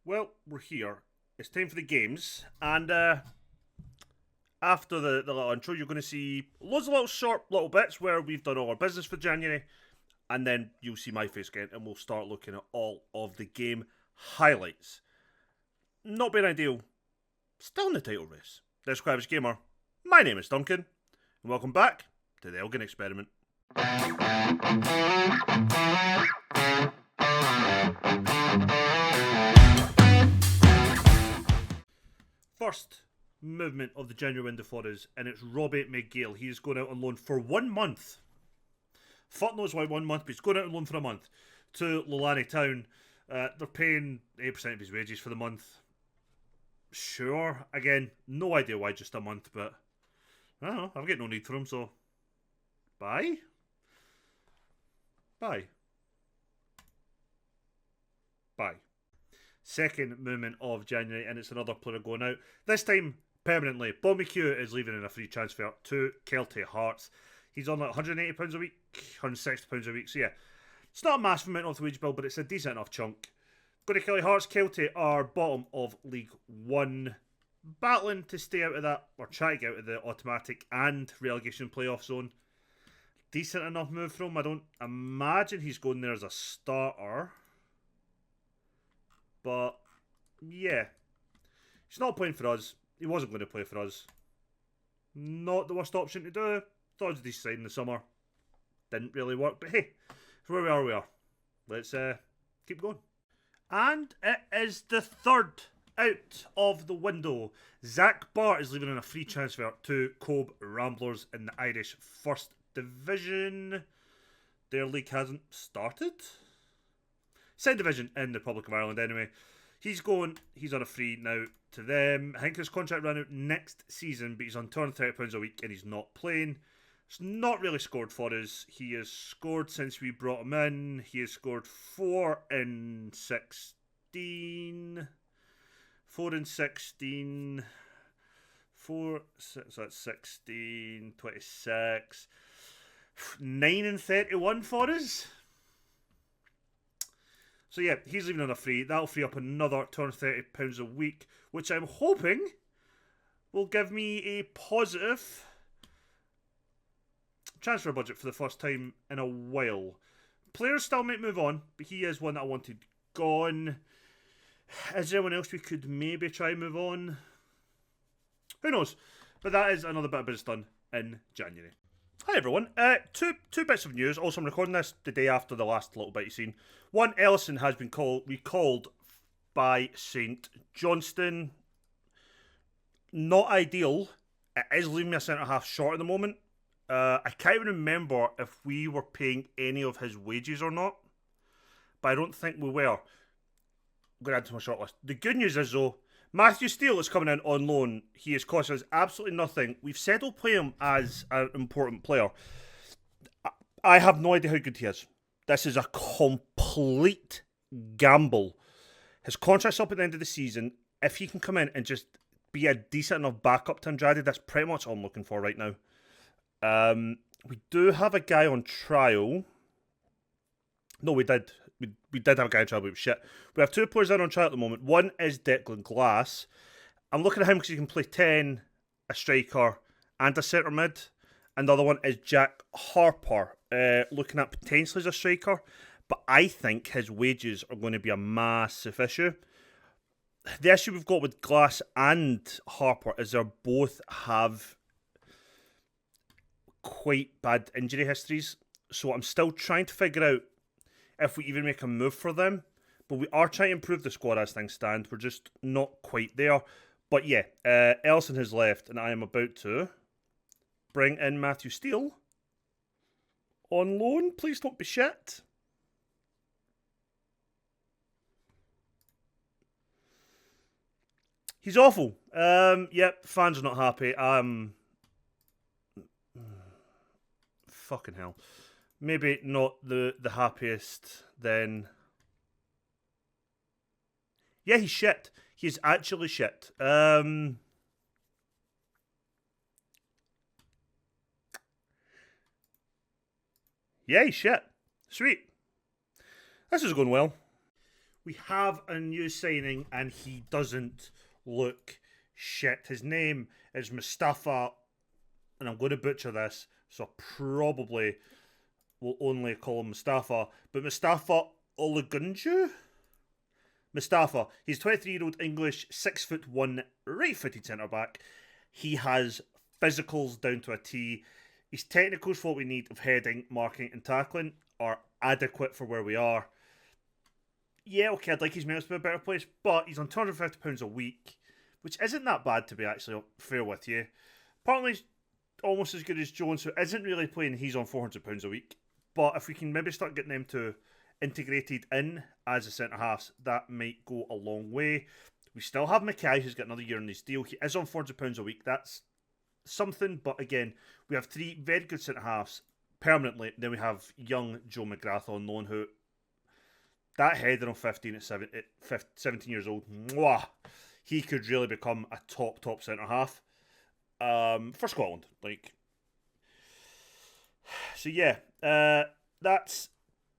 Well, we're here. It's time for the games, and after the little intro, you're going to see loads of little short little bits where we've done all our business for January, and then you'll see my face again, and we'll start looking at all of the game highlights. Not being ideal, still in the title race. This is Quavage Gamer. My name is Duncan, and welcome back to the Elgin Experiment. First movement of the January window for us, and it's Robbie McGill. He's going out on loan for 1 month. Fuck knows why 1 month, but he's going out on loan for a month to Lulani Town. They're paying 8% of his wages for the month. Sure, again, no idea why just a month, but I don't know. I've got no need for him, so bye. Bye. Bye. Second movement of January, and it's another player going out. This time, permanently. Bobby Q is leaving in a free transfer to Celtic Hearts. He's on like £180 a week, £160 a week. So yeah, it's not a massive amount off the wage bill, but it's a decent enough chunk. Going to Celtic Hearts. Celtic are bottom of League One, battling to stay out of that, or try to get out of the automatic and relegation playoff zone. Decent enough move from him. I don't imagine he's going there as a starter. But, yeah. He's not playing for us. He wasn't going to play for us. Not the worst option to do. Thought it was a decent side in the summer. Didn't really work. But hey, for where we are, we are. Let's keep going. And it is the third out of the window. Zach Bart is leaving on a free transfer to Cove Ramblers in the Irish First Division. Their league hasn't started. Second division in the Republic of Ireland anyway. He's on a free now to them. I think his contract ran out next season, but he's on £230 a week and he's not playing. He's not really scored for us. He has scored since we brought him in. He has scored 4 in 16. 4 in 16. 4, so that's 16, 26. 9 in 31 for us. So yeah, he's leaving on a free. That'll free up another £230 a week, which I'm hoping will give me a positive transfer budget for the first time in a while. Players still might move on, but he is one that I wanted gone. Is there anyone else we could maybe try and move on? Who knows? But that is another bit of business done in January. Hi everyone. Two bits of news. Also, I'm recording this the day after the last little bit you've seen. One, Ellison has been recalled by St Johnstone. Not ideal. It is leaving me a centre half short at the moment. I can't even remember if we were paying any of his wages or not, but I don't think we were. I'm going to add to my short list. The good news is though, Matthew Steele is coming in on loan. He has cost us absolutely nothing. We've said we'll play him as an important player. I have no idea how good he is. This is a complete gamble. His contract's up at the end of the season. If he can come in and just be a decent enough backup to Andrade, that's pretty much all I'm looking for right now. We do have a guy on trial. No, we did. We did have a guy on trial, but it was shit. We have two players on trial at the moment. One is Declan Glass. I'm looking at him because he can play 10, a striker, and a centre mid. And the other one is Jack Harper, looking at potentially as a striker. But I think his wages are going to be a massive issue. The issue we've got with Glass and Harper is they both have quite bad injury histories. So I'm still trying to figure out if we even make a move for them. But we are trying to improve the squad as things stand. We're just not quite there. But yeah, Ellison has left, and I am about to bring in Matthew Steele on loan. Please don't be shit. He's awful. Yep, fans are not happy. Fucking hell. Maybe not the happiest then. Yeah, he's shit. He's actually shit. Yeah, he's shit. Sweet. This is going well. we have a new signing, and he doesn't look shit. His name is Mustafa, and I'm going to butcher this, so probably will only call him Mustafa. But Mustafa Olugunju? Mustafa. He's 23-year-old English, 6'1", right-footed centre-back. He has physicals down to a T. His technicals for what we need of heading, marking and tackling are adequate for where we are. Yeah, okay, I'd like his minutes to be a better place, but he's on £250 a week, which isn't that bad, to be actually fair with you. Partly almost as good as Jones, who isn't really playing. He's on £400 a week. But if we can maybe start getting them to integrated in as a centre-halves, that might go a long way. We still have Mackay, who's got another year on his deal. He is on £400 a week. That's something, but again, we have three very good centre-halves permanently. Then we have young Joe McGrath on loan, who, that header on 15 at 17 years old, mwah, he could really become a top centre-half for Scotland. So yeah, that's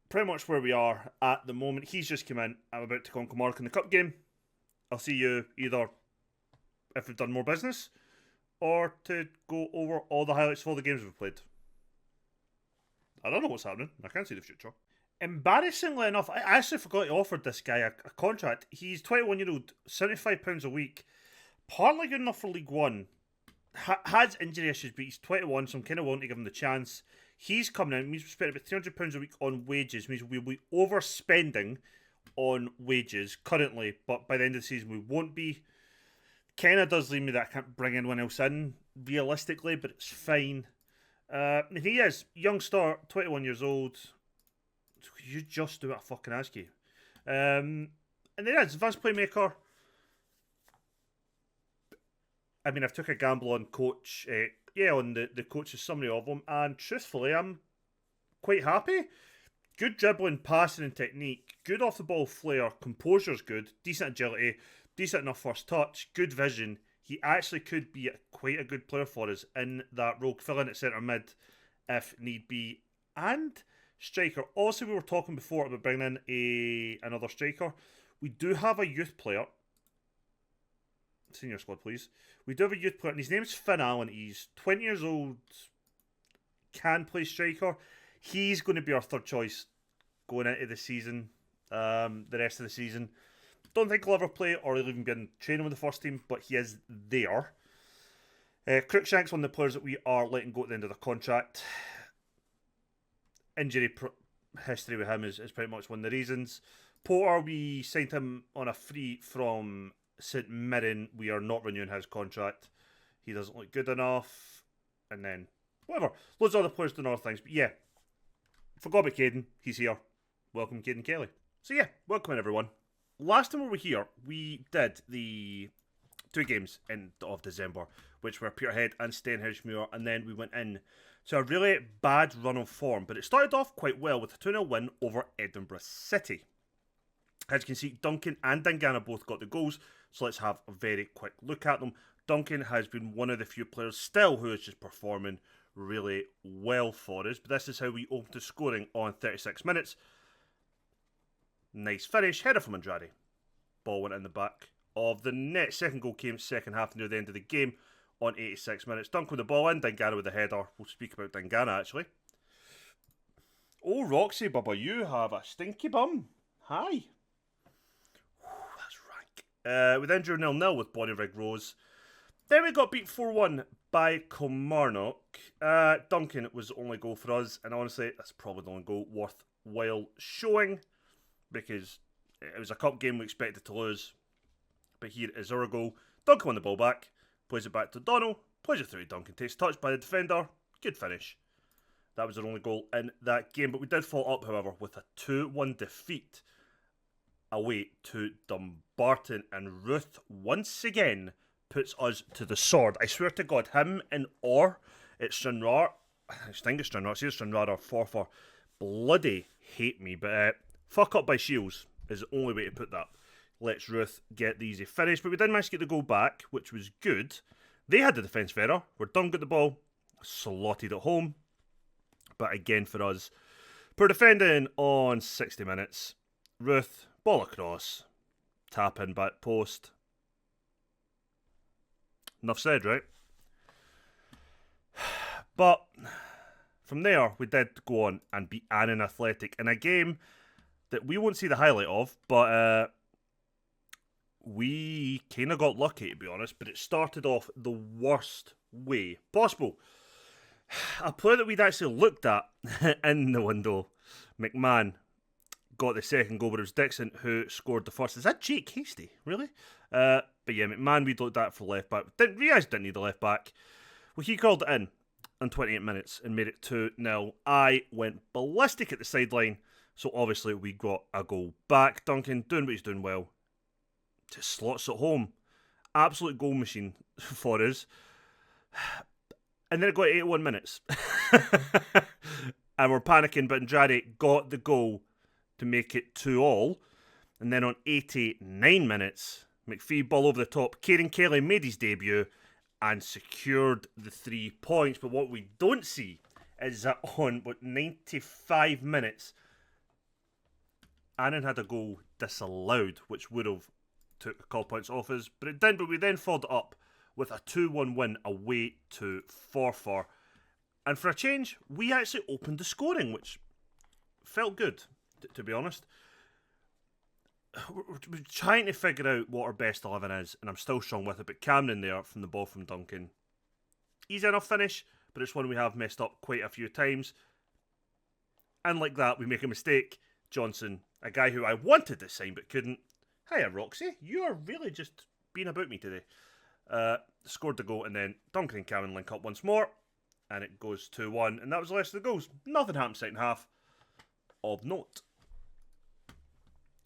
pretty much where we are at the moment. He's just come in. I'm about to go on Kilmarnock in the Cup game. I'll see you either if we've done more business or to go over all the highlights of all the games we've played. I don't know what's happening. I can't see the future. Embarrassingly enough, I actually forgot to offer this guy a contract. He's 21-year-old, £75 a week. Partly good enough for League One. Has injury issues, but he's 21, so I'm kind of wanting to give him the chance. He's coming in. It means we spend about £300 a week on wages. It means we'll be overspending on wages currently, but by the end of the season we won't be. Kind of does leave me that I can't bring anyone else in realistically, but it's fine. And he is young star, 21 years old. You just do what I fucking ask you. And there is advanced playmaker. I mean, I've took a gamble on coach. On the coach's summary of him, and truthfully, I'm quite happy. Good dribbling, passing and technique, good off the ball flair, composure's good, decent agility, decent enough first touch, good vision. He actually could be quite a good player for us in that role, filling at centre mid if need be, and striker. Also, we were talking before about bringing in another striker. We do have a youth player. Senior squad, please. We do have a youth player, and his name's Finn Allen. He's 20 years old, can play striker. He's going to be our third choice going into the season, the rest of the season. Don't think he'll ever play or he'll even be in training with the first team, but he is there. Cruikshank's one of the players that we are letting go at the end of the contract. Injury history with him is pretty much one of the reasons. Porter, we signed him on a free from St Mirren. We are not renewing his contract. He doesn't look good enough. And then, whatever. Loads of other players doing other things. But yeah, forgot about Caden. He's here. Welcome, Caden Kelly. So yeah, welcome in, everyone. Last time we were here, we did the 2 games of December, which were Peterhead and Stenhousemuir, and then we went in to a really bad run of form. But it started off quite well with a 2-0 win over Edinburgh City. As you can see, Duncan and Dangana both got the goals, so let's have a very quick look at them. Duncan has been one of the few players still who is just performing really well for us, but this is how we opened the scoring on 36 minutes. Nice finish, header from Andrade. Ball went in the back of the net. Second goal came second half near the end of the game on 86 minutes. Duncan with the ball in, Dangana with the header. We'll speak about Dangana actually. Oh, Roxy Bubba, you have a stinky bum. Hi. We then drew 0-0 with Bonnyrigg Rose. Then we got beat 4-1 by Kilmarnock. Duncan was the only goal for us, and honestly, that's probably the only goal worthwhile showing, because it was a cup game we expected to lose. But here is our goal. Duncan won the ball back, plays it back to Donald, plays it through. Duncan takes touch by the defender. Good finish. That was our only goal in that game, but we did fall up, however, with a 2-1 defeat away to Dumbarton, and Ruth once again puts us to the sword. I swear to God, him and it's Stranraer. I think it's Stranraer. See, Stranraer are for bloody hate me, but fuck up by Shields is the only way to put that. Let's Ruth get the easy finish, but we did manage to get the goal back, which was good. They had the defence better. We're done got the ball, slotted at home, but again for us, poor defending on 60 minutes. Ruth Ball across. Tap in back post. Enough said, right? But from there, we did go on and beat Annan Athletic in a game that we won't see the highlight of, but we kind of got lucky, to be honest, but it started off the worst way possible. A player that we'd actually looked at in the window, McMahon, got the second goal, but it was Dixon who scored the first. Is that Jake Hasty? Really? But yeah, McMahon we'd looked at for left back. Didn't need a left back. Well, he called it in 28 minutes and made it 2-0. I went ballistic at the sideline, so obviously we got a goal back. Duncan doing what he's doing well. Just slots it home. Absolute goal machine for us. And then it got 81 minutes. And we're panicking, but Andrade got the goal to make it 2-2. And then on 89 minutes, McPhee ball over the top. Kieran Kelly made his debut and secured the 3 points. But what we don't see is that on 95 minutes, Annan had a goal disallowed, which would have took a couple points off us, but it didn't. But we then followed it up with a 2-1 win away to Forfar. And for a change, we actually opened the scoring, which felt good, to be honest. We're trying to figure out what our best 11 is, and I'm still strong with it, but Cameron there from the ball from Duncan. Easy enough finish, but it's one we have messed up quite a few times. And like that, we make a mistake. Johnson, a guy who I wanted to sign but couldn't. Hiya, Roxy. You are really just being about me today. Scored the goal, and then Duncan and Cameron link up once more, and it goes 2-1, and that was the rest of the goals. Nothing happened second half of note.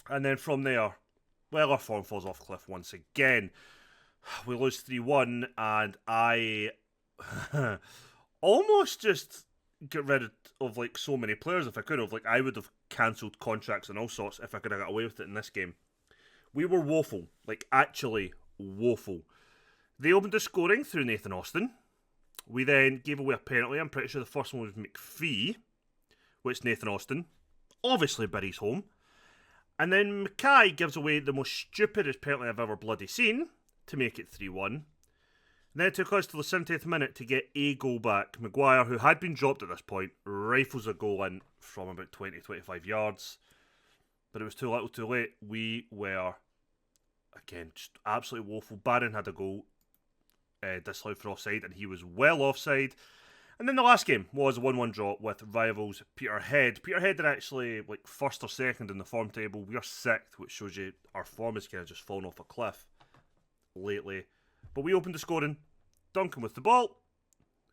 And then from there, well, our form falls off cliff once again. We lose 3-1, and I almost just get rid of like so many players if I could have. Like, I would have cancelled contracts and all sorts if I could have got away with it in this game. We were woeful, like actually woeful. They opened the scoring through Nathan Austin. We then gave away a penalty. I'm pretty sure the first one was McPhee, which Nathan Austin obviously buries home. And then Mackay gives away the most stupidest penalty I've ever bloody seen to make it 3-1. And then it took us to the 70th minute to get a goal back. Maguire, who had been dropped at this point, rifles a goal in from about 20-25 yards. But it was too little too late. We were, again, just absolutely woeful. Barron had a goal disallowed for offside, and he was well offside. And then the last game was a 1-1 draw with rivals Peterhead. Peterhead are actually like first or second in the form table. We are sixth, which shows you our form has kind of just fallen off a cliff lately. But we opened the scoring. Duncan with the ball,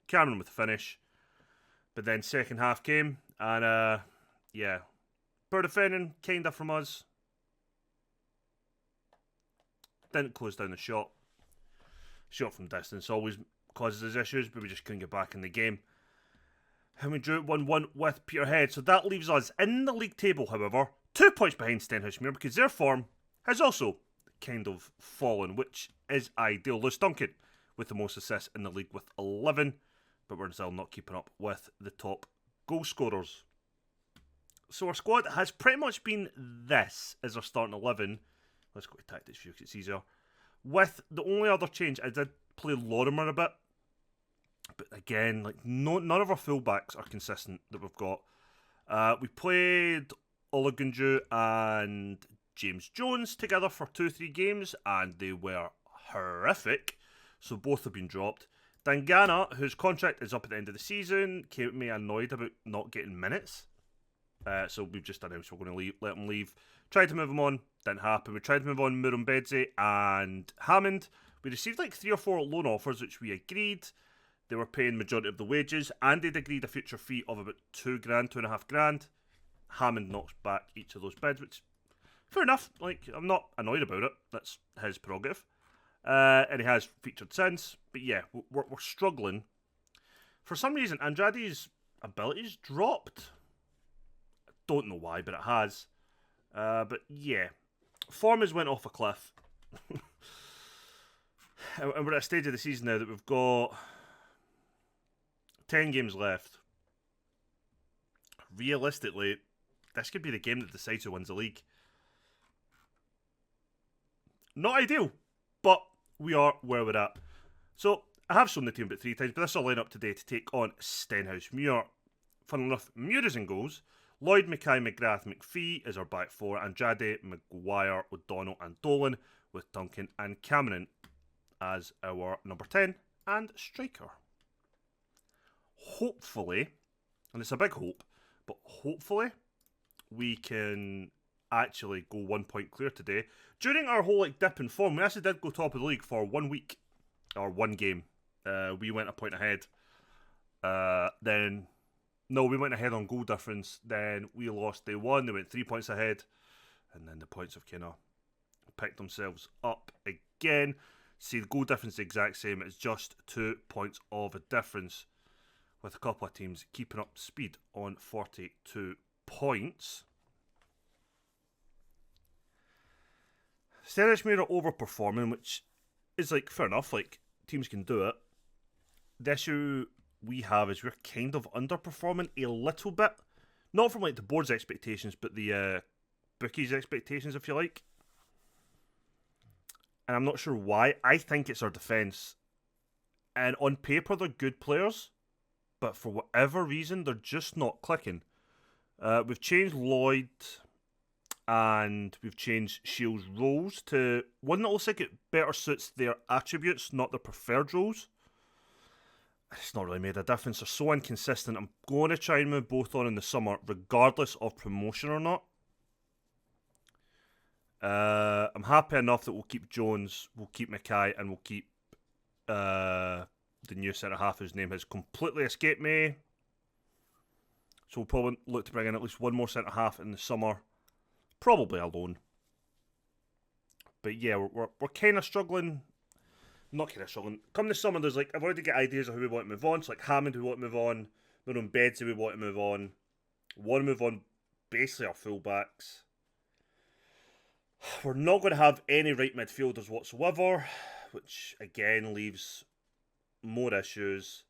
Cameron with the finish. But then second half came, and yeah, poor defending kinda from us. Didn't close down the shot. Shot from distance always causes us issues, but we just couldn't get back in the game. And we drew it 1-1 with Peterhead. So that leaves us in the league table, however, 2 points behind Stenhousemuir, because their form has also kind of fallen, which is ideal. Lewis Duncan with the most assists in the league with 11, but we're still not keeping up with the top goal scorers. So our squad has pretty much been this as our starting 11. Let's go to tactics view because it's easier. With the only other change, I did play Lorimer a bit. But again, like none of our fullbacks are consistent that we've got. We played Olagunju and James Jones together for 2-3 games, and they were horrific. So both have been dropped. Dangana, whose contract is up at the end of the season, came at me annoyed about not getting minutes. So we've just announced we're going to let him leave. Tried to move him on, didn't happen. We tried to move on Murumbedze and Hammond. We received like 3 or 4 loan offers, which we agreed. They were paying majority of the wages, and they'd agreed a future fee of about $2,500. Hammond knocks back each of those bids, which fair enough. Like, I'm not annoyed about it. That's his prerogative. And he has featured since. But yeah, we're struggling. For some reason, Andrade's abilities dropped. I don't know why, but it has. But yeah, form has went off a cliff. And we're at a stage of the season now that we've got 10 games left. Realistically, this could be the game that decides who wins the league. Not ideal, but we are where we're at. So, I have shown the team about 3 times, but this will line up today to take on Stenhouse Muir. Funnily enough, Muir is in goals. Lloyd, Mackay, McGrath, McPhee is our back 4, and Jade, Maguire, O'Donnell and Dolan, with Duncan and Cameron as our number 10 and striker. Hopefully, and it's a big hope, but hopefully we can actually go 1 point clear today. During our whole dip in form, we actually did go top of the league for 1 week, or 1 game. We went a point ahead. We went ahead on goal difference. Then we lost day 1. They went 3 points ahead, and then the points have kind of picked themselves up again. See, the goal difference is the exact same. It's just 2 points of a difference, with a couple of teams keeping up speed on 42 points. Stenhouse-Muir are overperforming, which is fair enough. Teams can do it. The issue we have is we're kind of underperforming a little bit, not from the board's expectations, but the bookies' expectations, if you like. And I'm not sure why. I think it's our defence. And on paper, they're good players, but for whatever reason, they're just not clicking. We've changed Lloyd, and we've changed Shields' roles to one that looks like it better suits their attributes, not their preferred roles. It's not really made a difference. They're so inconsistent. I'm going to try and move both on in the summer, regardless of promotion or not. I'm happy enough that we'll keep Jones, we'll keep Mackay, and we'll keep the new centre-half whose name has completely escaped me. So we'll probably look to bring in at least one more centre-half in the summer. Probably alone. But yeah, we're kind of struggling. Not kind of struggling. Come the summer, there's I've already got ideas of who we want to move on. So Hammond we want to move on. Maroon Bedsy we want to move on. Want to move on basically our fullbacks. We're not going to have any right midfielders whatsoever, which again leaves more issues.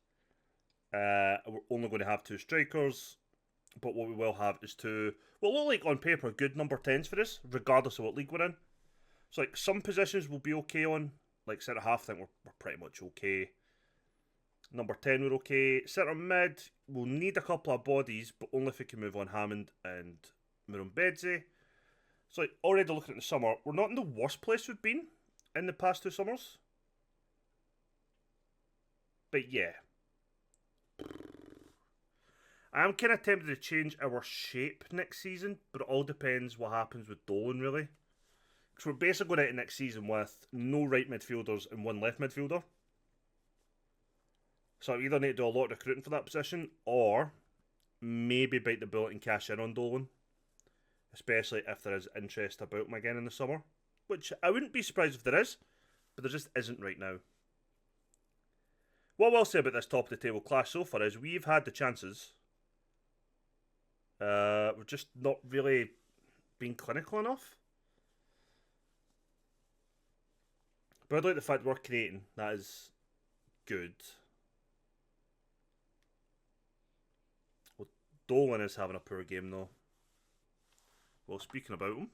We're only going to have 2 strikers, but what we will have is 2, what look on paper, good number 10s for us, regardless of what league we're in. So some positions will be okay on, centre half, I think we're pretty much okay. Number 10 we're okay. Centre mid, we'll need a couple of bodies, but only if we can move on Hammond and Maroon Bedsy. So already looking at the summer, we're not in the worst place we've been in the past 2 summers. But yeah. I'm kind of tempted to change our shape next season, but it all depends what happens with Dolan, really. Because we're basically going out next season with no right midfielders and 1 left midfielder. So I either need to do a lot of recruiting for that position, or maybe bite the bullet and cash in on Dolan. Especially if there is interest about him again in the summer. Which I wouldn't be surprised if there is, but there just isn't right now. What I will say about this top of the table clash so far is we've had the chances. We're just not really being clinical enough. But I like the fact we're creating. That is good. Well, Dolan is having a poor game though. Well, speaking about him,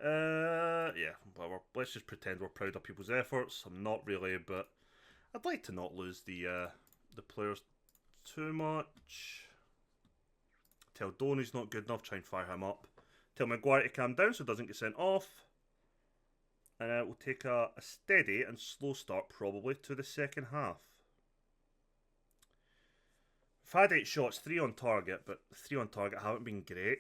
yeah, whatever. Let's just pretend we're proud of people's efforts. I'm not really, but I'd like to not lose the players too much. Tell Don he's not good enough, try and fire him up. Tell Maguire to calm down so he doesn't get sent off. And we'll take a steady and slow start probably to the second half. We've had 8 shots, 3 on target, but 3 on target haven't been great.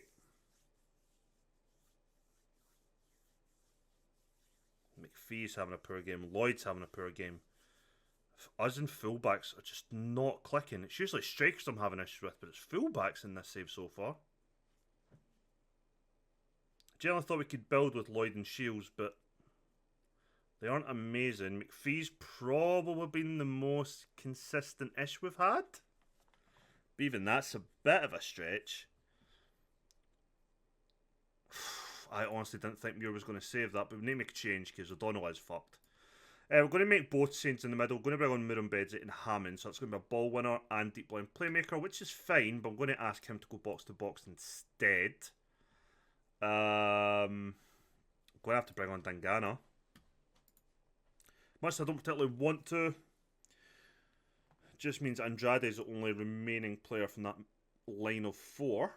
McPhee's having a poor game. Lloyd's having a poor game. Us and fullbacks are just not clicking. It's usually strikers I'm having issues with, but it's fullbacks in this save so far. Generally thought we could build with Lloyd and Shields, but they aren't amazing. McPhee's probably been the most consistent-ish we've had. But even that's a bit of a stretch. I honestly didn't think Muir was going to save that, but we need to make a change because O'Donnell is fucked. We're going to make both Saints in the middle. We're going to bring on Maroon Bedsy and Hammond, so it's going to be a ball winner and deep line playmaker, which is fine, but I'm going to ask him to go box to box instead. going to have to bring on Dangana. Much as I don't particularly want to. Just means Andrade is the only remaining player from that line of 4.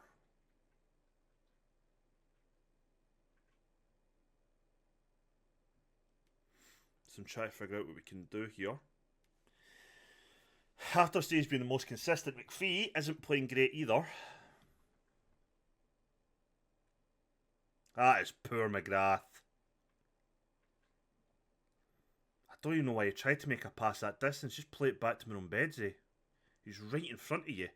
So I'm trying to figure out what we can do here. After stage being the most consistent, McPhee isn't playing great either. That is poor McGrath. I don't even know why he tried to make a pass that distance. Just play it back to Murumbedsy. He's right in front of you.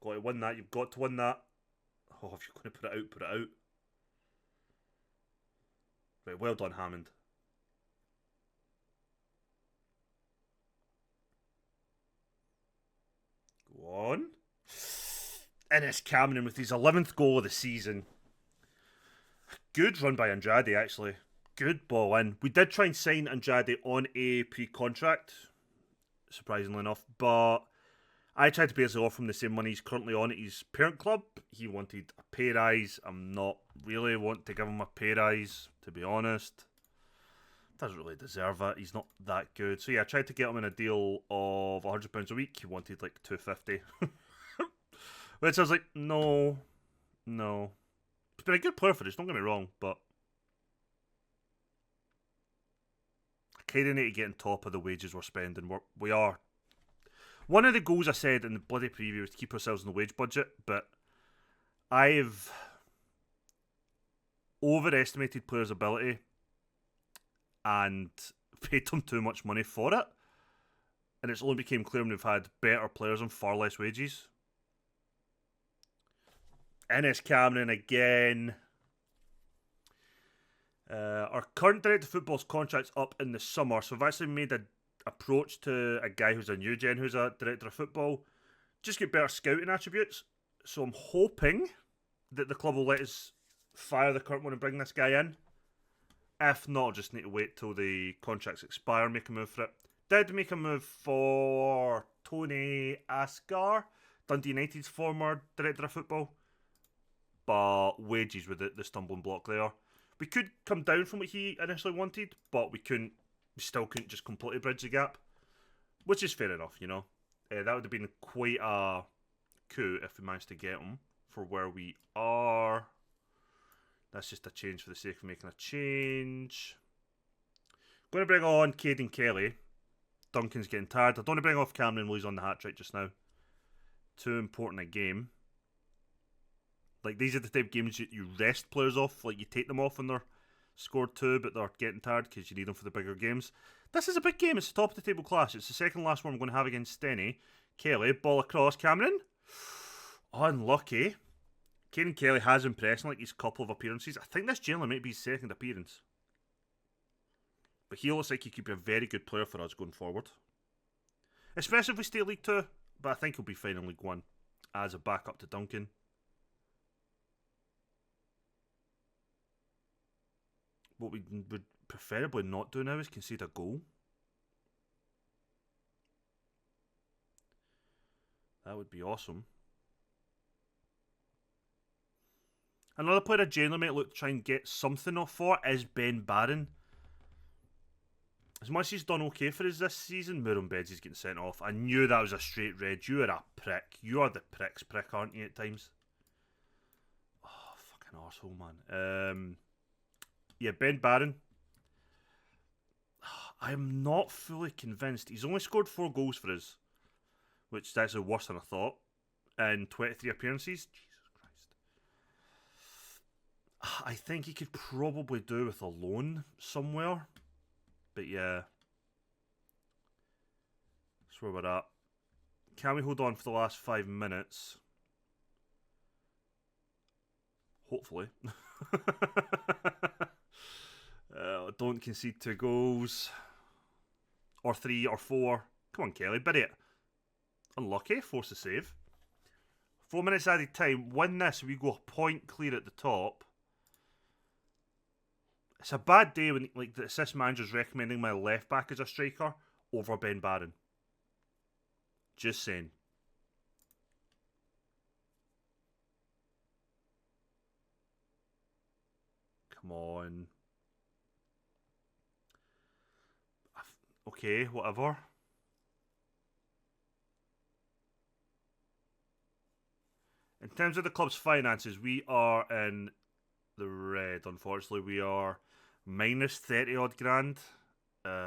Got to win that. You've got to win that. Oh, if you're going to put it out, put it out. Right, well done, Hammond. Go on. And it's Cameron with his 11th goal of the season. Good run by Andrade, actually. Good ball in. We did try and sign Andrade on a pre-contract, surprisingly enough, but I tried to basically offer him the same money he's currently on at his parent club. He wanted a pay rise. I'm not really wanting to give him a pay rise, to be honest. Doesn't really deserve it. He's not that good. So yeah, I tried to get him in a deal of £100 a week. He wanted like $250. Which I was like, no. He's been a good player for this, don't get me wrong, but I kind of need to get on top of the wages we're spending. We are. One of the goals I said in the bloody preview was to keep ourselves in the wage budget, but I've overestimated players' ability and paid them too much money for it. And it's only became clear when we've had better players on far less wages. Ennis Cameron again. Our current director of football's contract's up in the summer, so we've actually made an approach to a guy who's a new gen, who's a director of football, just get better scouting attributes. So I'm hoping that the club will let us fire the current one and bring this guy in. If not, I'll just need to wait till the contracts expire and make a move for it. Did make a move for Tony Ascar, Dundee United's former director of football. But wages were the stumbling block there. We could come down from what he initially wanted, but we still couldn't just completely bridge the gap. Which is fair enough, you know. That would have been quite a coup if we managed to get him for where we are. That's just a change for the sake of making a change. Going to bring on Caden Kelly. Duncan's getting tired. I don't want to bring off Cameron while he's on the hat-trick just now. Too important a game. Like, these are the type of games you rest players off. Like, you take them off when they're scored 2, but they're getting tired because you need them for the bigger games. This is a big game. It's the top of the table clash. It's the second last one I'm going to have against Stenny. Kelly, ball across. Cameron. Unlucky. Caden Kelly has impressed in like his couple of appearances. I think this generally might be his second appearance. But he looks like he could be a very good player for us going forward. Especially if we stay League 2. But I think he'll be fine in League 1 as a backup to Duncan. What we would preferably not do now is concede a goal. That would be awesome. Another player I generally might look to try and get something off for is Ben Barron. As much as he's done okay for us this season, Murumbedsy is getting sent off. I knew that was a straight red. You are a prick. You are the prick's prick, aren't you, at times? Oh, fucking arsehole, man. Yeah, Ben Barron. I'm not fully convinced. He's only scored 4 goals for us, which is actually worse than I thought, in 23 appearances. Jesus Christ. I think he could probably do with a loan somewhere. But yeah. That's where we're at. Can we hold on for the last 5 minutes? Hopefully. Don't concede 2 goals. Or 3 or 4. Come on, Kelly, bid it. Unlucky, force a save. 4 minutes added time. Win this, we go a point clear at the top. It's a bad day when like the assist manager's recommending my left back as a striker over Ben Barron. Just saying. Come on. Okay, whatever. In terms of the club's finances, we are in the red, unfortunately. We are minus 30 odd grand. We're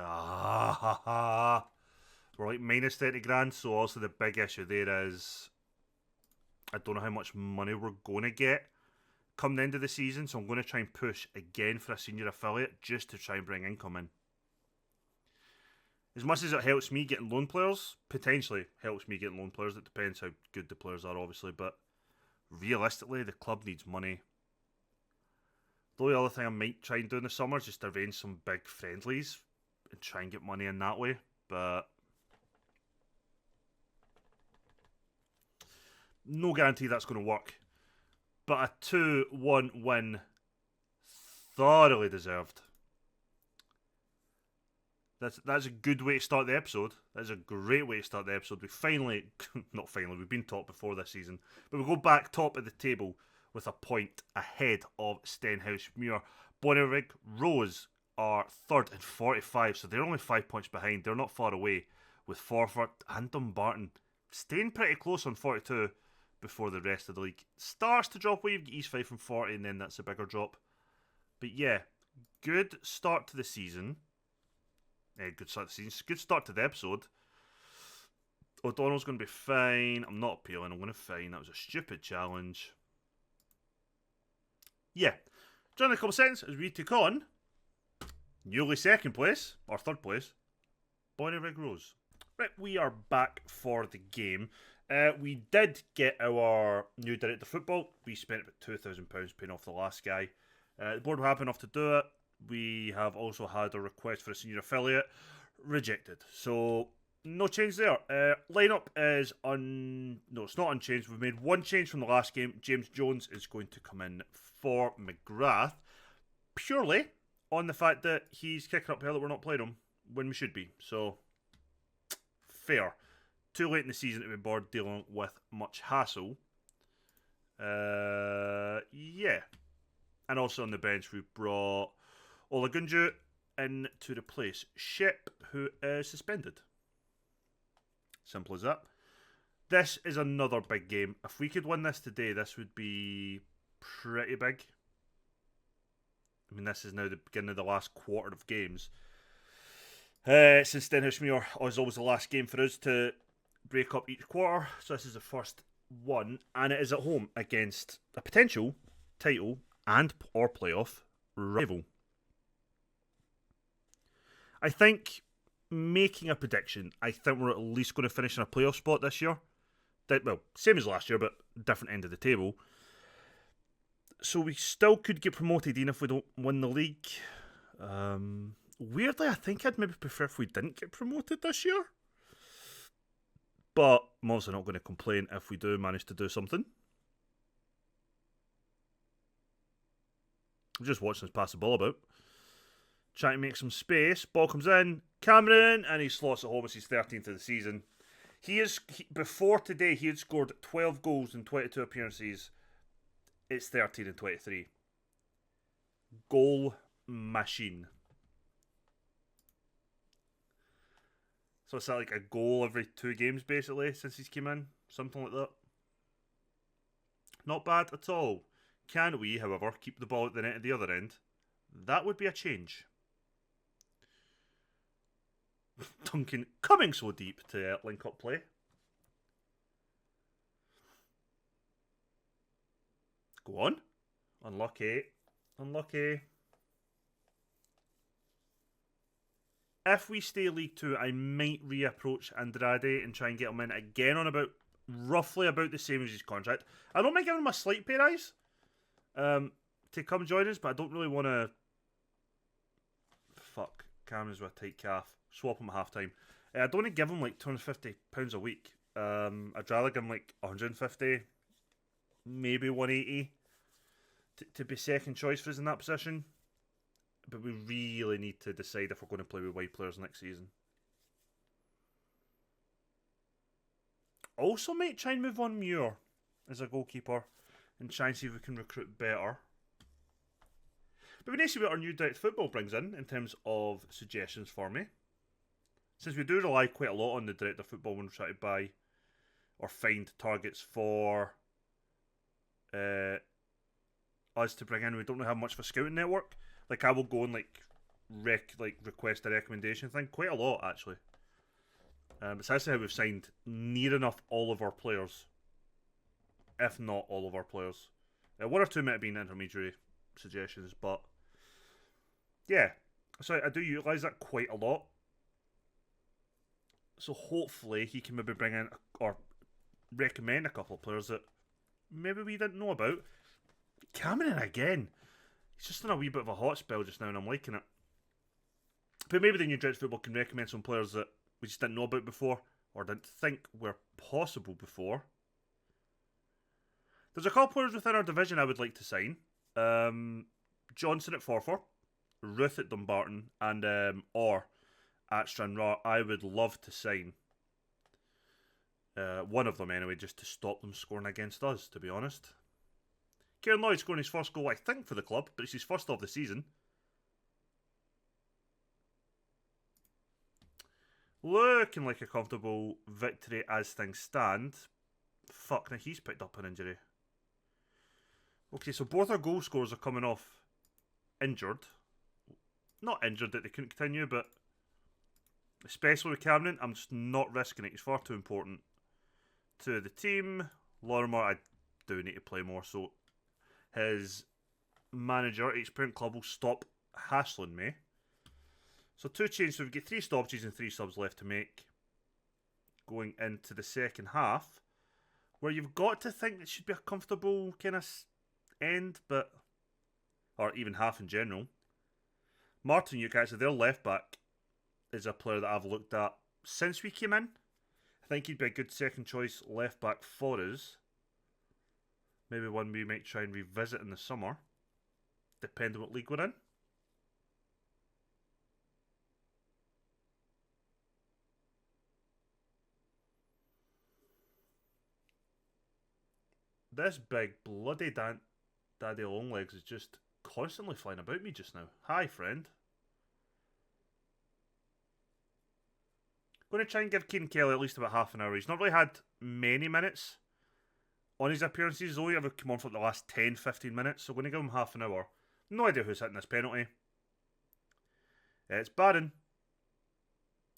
like minus 30 grand, so also the big issue there is I don't know how much money we're going to get come the end of the season, so I'm going to try and push again for a senior affiliate just to try and bring income in. As much as it helps me getting loan players, potentially helps me getting loan players, it depends how good the players are, obviously, but realistically, the club needs money. The only other thing I might try and do in the summer is just arrange some big friendlies and try and get money in that way, but no guarantee that's going to work. But a 2-1 win, thoroughly deserved. That's a good way to start the episode. That's a great way to start the episode. We finally, not finally, we've been top before this season, but we go back top of the table with a point ahead of Stenhouse Muir. Bonnyrigg Rose are third and 45, so they're only 5 points behind. They're not far away, with Forfar and Dumbarton staying pretty close on 42 before the rest of the league starts to drop away. You've got East Fife from 40, and then that's a bigger drop. But yeah, good start to the season. Good start to the season. Good start to the episode. O'Donnell's going to be fine. I'm not appealing. I'm going to fine. That was a stupid challenge. Yeah. Join in a couple of seconds as we take on newly second place, or third place, Bonnyrigg Rose. Right, we are back for the game. We did get our new director of football. We spent about £2,000 paying off the last guy. The board were happy enough to do it. We have also had a request for a senior affiliate rejected. So, no change there. Lineup is no, it's not unchanged. We've made one change from the last game. James Jones is going to come in for McGrath, purely on the fact that he's kicking up hell that we're not playing him when we should be. So, fair. Too late in the season to be bored dealing with much hassle. Yeah. And also on the bench, we've brought Olagunju in to replace Ship, who is suspended. Simple as that. This is another big game. If we could win this today, this would be pretty big. I mean, this is now the beginning of the last quarter of games. Since Stenhouse Muir is always the last game for us to break up each quarter. So this is the first one, and it is at home against a potential title and or playoff rival. I think, making a prediction, I think we're at least going to finish in a playoff spot this year. Well, same as last year, but different end of the table. So we still could get promoted even if we don't win the league. Weirdly, I think I'd maybe prefer if we didn't get promoted this year. But I'm also not going to complain if we do manage to do something. I'm just watching us pass the ball about. Trying to make some space. Ball comes in. Cameron, and he slots it home as his 13th of the season. Before today, he had scored 12 goals in 22 appearances. It's 13 and 23. Goal machine. So it's like a goal every 2 games, basically, since he's came in. Something like that. Not bad at all. Can we, however, keep the ball at the net at the other end? That would be a change. Duncan coming so deep to link up play. Go on. Unlucky. Unlucky. If we stay League 2, I might reapproach Andrade and try and get him in again on roughly about the same as his contract. I don't mind giving him a slight pay rise to come join us, but I don't really want to. Fuck. Cameron's with a tight calf. Swap him at half time. I don't want to give him like £250 a week. I'd rather give him like 150, maybe 180 to be second choice for us in that position. But we really need to decide if we're going to play with wide players next season. Also might try and move on Muir as a goalkeeper and try and see if we can recruit better. But we need to see what our new Direct Football brings in terms of suggestions for me. Since we do rely quite a lot on the Director Football when we try to buy or find targets for us to bring in, we don't have much of a scouting network. Like, I will go and request a recommendation thing quite a lot, actually. It's actually how we've signed near enough all of our players, if not all of our players. One or two might have been intermediary suggestions, but yeah, so I do utilise that quite a lot. So hopefully he can maybe bring in or recommend a couple of players that maybe we didn't know about. Cameron again. He's just in a wee bit of a hot spell just now and I'm liking it. But maybe the new Dreads Football can recommend some players that we just didn't know about before or didn't think were possible before. There's a couple players within our division I would like to sign. Johnson at Forfar, Ruth at Dumbarton, and Orr at Stranraer. I would love to sign one of them anyway, just to stop them scoring against us, to be honest. Kieran Lloyd scoring his first goal, I think, for the club, but it's his first of the season. Looking like a comfortable victory as things stand. Fuck, now he's picked up an injury. Okay, so both our goal scorers are coming off injured. Not injured that they couldn't continue, but especially with Cameron, I'm just not risking it. He's far too important to the team. Lorimer, I do need to play more, so his manager, Experiment Club, will stop hassling me. So 2 changes, so we've got 3 stoppages and 3 subs left to make going into the second half, where you've got to think it should be a comfortable kind of end, but or even half in general. Martin Newcastle, their left back, is a player that I've looked at since we came in. I think he'd be a good second choice left back for us. Maybe one we might try and revisit in the summer, depending on what league we're in. This big bloody daddy longlegs is just constantly flying about me just now. Hi, friend. Going to try and give Kieran Kelly at least about half an hour. He's not really had many minutes on his appearances. He's only ever come on for the last 10-15 minutes, so I'm going to give him half an hour. No idea who's hitting this penalty. It's Barron.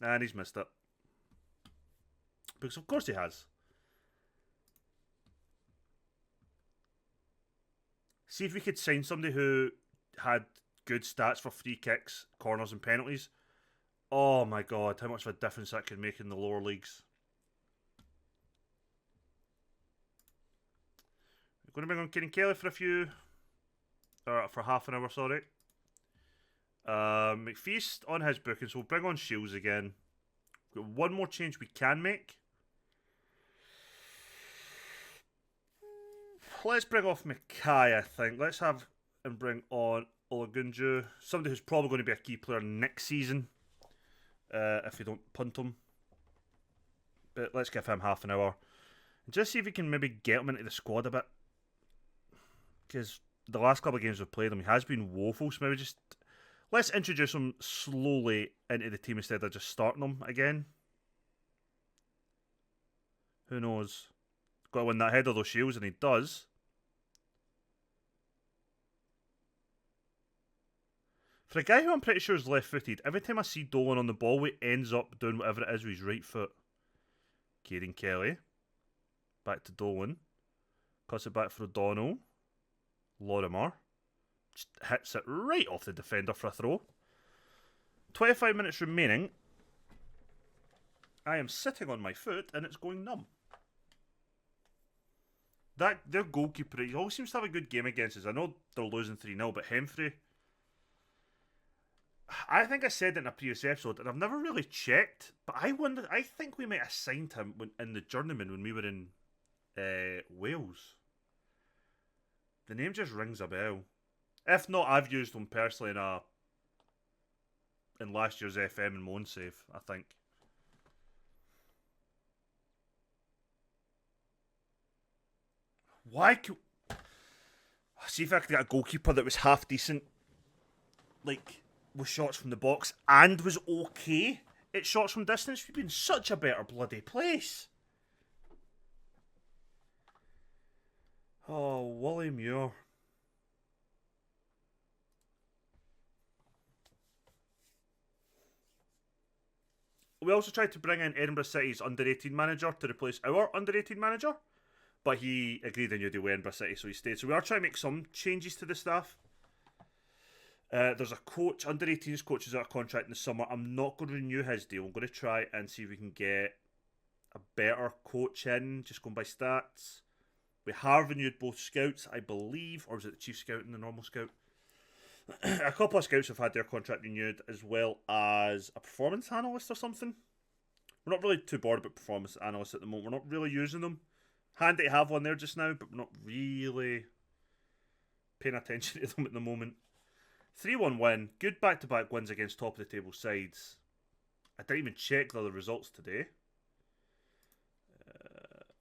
And he's missed it. Because of course he has. See if we could sign somebody who had good stats for free kicks, corners and penalties. Oh my god, how much of a difference that could make in the lower leagues. We're going to bring on Kieran Kelly for half an hour, sorry. McFeast on his booking, so we'll bring on Shields again. We've got one more change we can make. Let's bring off Mackay, I think. Let's have and bring on Olagunju, somebody who's probably going to be a key player next season, if we don't punt him. But let's give him half an hour. And just see if we can maybe get him into the squad a bit. Because the last couple of games we've played him, he has been woeful, so maybe just let's introduce him slowly into the team instead of just starting him again. Who knows? Got to win that header though, Shields, and he does. For a guy who I'm pretty sure is left-footed, every time I see Dolan on the ball, he ends up doing whatever it is with his right foot. Kieran Kelly. Back to Dolan. Cuts it back for O'Donnell. Lorimer. Just hits it right off the defender for a throw. 25 minutes remaining. I am sitting on my foot and it's going numb. Their goalkeeper, he always seems to have a good game against us. I know they're losing 3-0, but Hemfrey, I think I said it in a previous episode, and I've never really checked, but I think we might have signed him in the Journeyman when we were in Wales. The name just rings a bell. If not, I've used him personally in last year's FM and Moan Save, I think. Why could... See if I could get a goalkeeper that was half decent like, with shots from the box and was okay at shots from distance, we'd be in such a better bloody place. Oh, Wally Muir. We also tried to bring in Edinburgh City's under-18 manager to replace our under-18 manager, but he agreed on your deal with Edinburgh City, so he stayed. So we are trying to make some changes to the staff. There's a coach, under-18s coach is out of contract in the summer. I'm not going to renew his deal. I'm going to try and see if we can get a better coach in, just going by stats. We have renewed both scouts, I believe, or was it the chief scout and the normal scout? A couple of scouts have had their contract renewed, as well as a performance analyst or something. We're not really too bored about performance analysts at the moment. We're not really using them. Handy to have one there just now, but we're not really paying attention to them at the moment. 3-1 win. Good back-to-back wins against top-of-the-table sides. I didn't even check the other results today.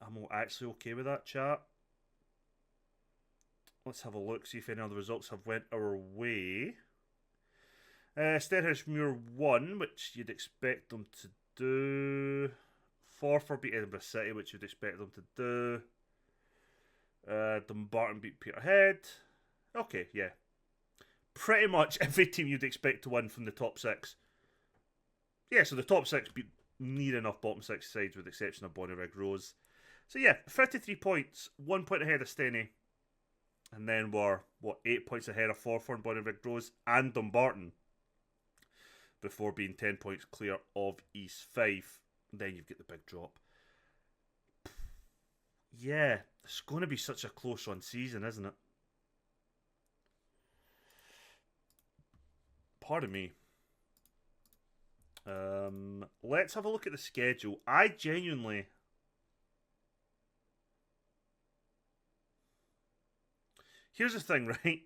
I'm actually okay with that, chat. Let's have a look, see if any other results have went our way. Stenhousemuir won, which you'd expect them to do. Forfar beat Edinburgh City, which you'd expect them to do. Dumbarton beat Peterhead. Okay, yeah. Pretty much every team you'd expect to win from the top six. Yeah, so the top six beat near enough bottom six sides with the exception of Bonnyrigg Rose. So yeah, 33 points, 1 point ahead of Steny. And then we're, 8 points ahead of Forfar and Bonnyrigg Rose and Dumbarton. Before being 10 points clear of East Fife. Then you get the big drop. Yeah, it's going to be such a close run season, isn't it? Pardon me. Let's have a look at the schedule. I genuinely... Here's the thing, right?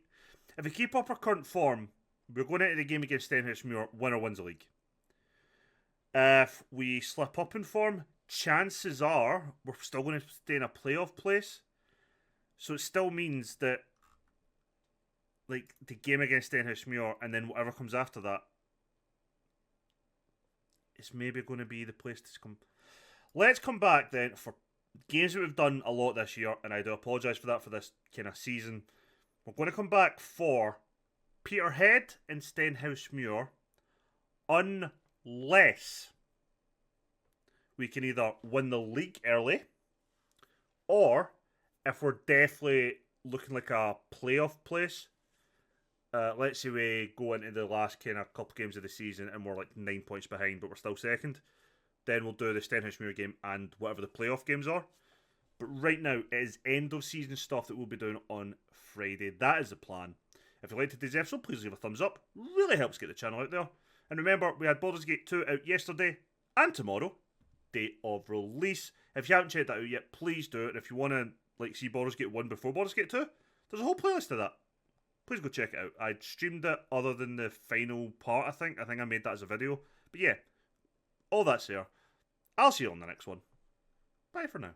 If we keep up our current form, we're going into the game against Stenhousemuir, winner wins the league. If we slip up in form, chances are we're still going to stay in a playoff place. So it still means that, like, the game against Stenhousemuir and then whatever comes after that, it's maybe going to be the place to come. Let's come back then for games that we've done a lot this year, and I do apologise for that for this kind of season. We're going to come back for Peterhead and Stenhousemuir unless we can either win the league early or if we're definitely looking like a playoff place. Let's say we go into the last kind of couple games of the season and we're like 9 points behind but we're still second. Then we'll do the Stenhousemuir game and whatever the playoff games are. But right now, it is end of season stuff that we'll be doing on Friday. That is the plan. If you liked today's episode, please leave a thumbs up. Really helps get the channel out there. And remember, we had Baldur's Gate 2 out yesterday and tomorrow, date of release. If you haven't checked that out yet, please do it. And if you want to see Baldur's Gate 1 before Baldur's Gate 2, there's a whole playlist of that. Please go check it out. I streamed it other than the final part, I think. I made that as a video. But yeah, all that's there. I'll see you on the next one. Bye for now.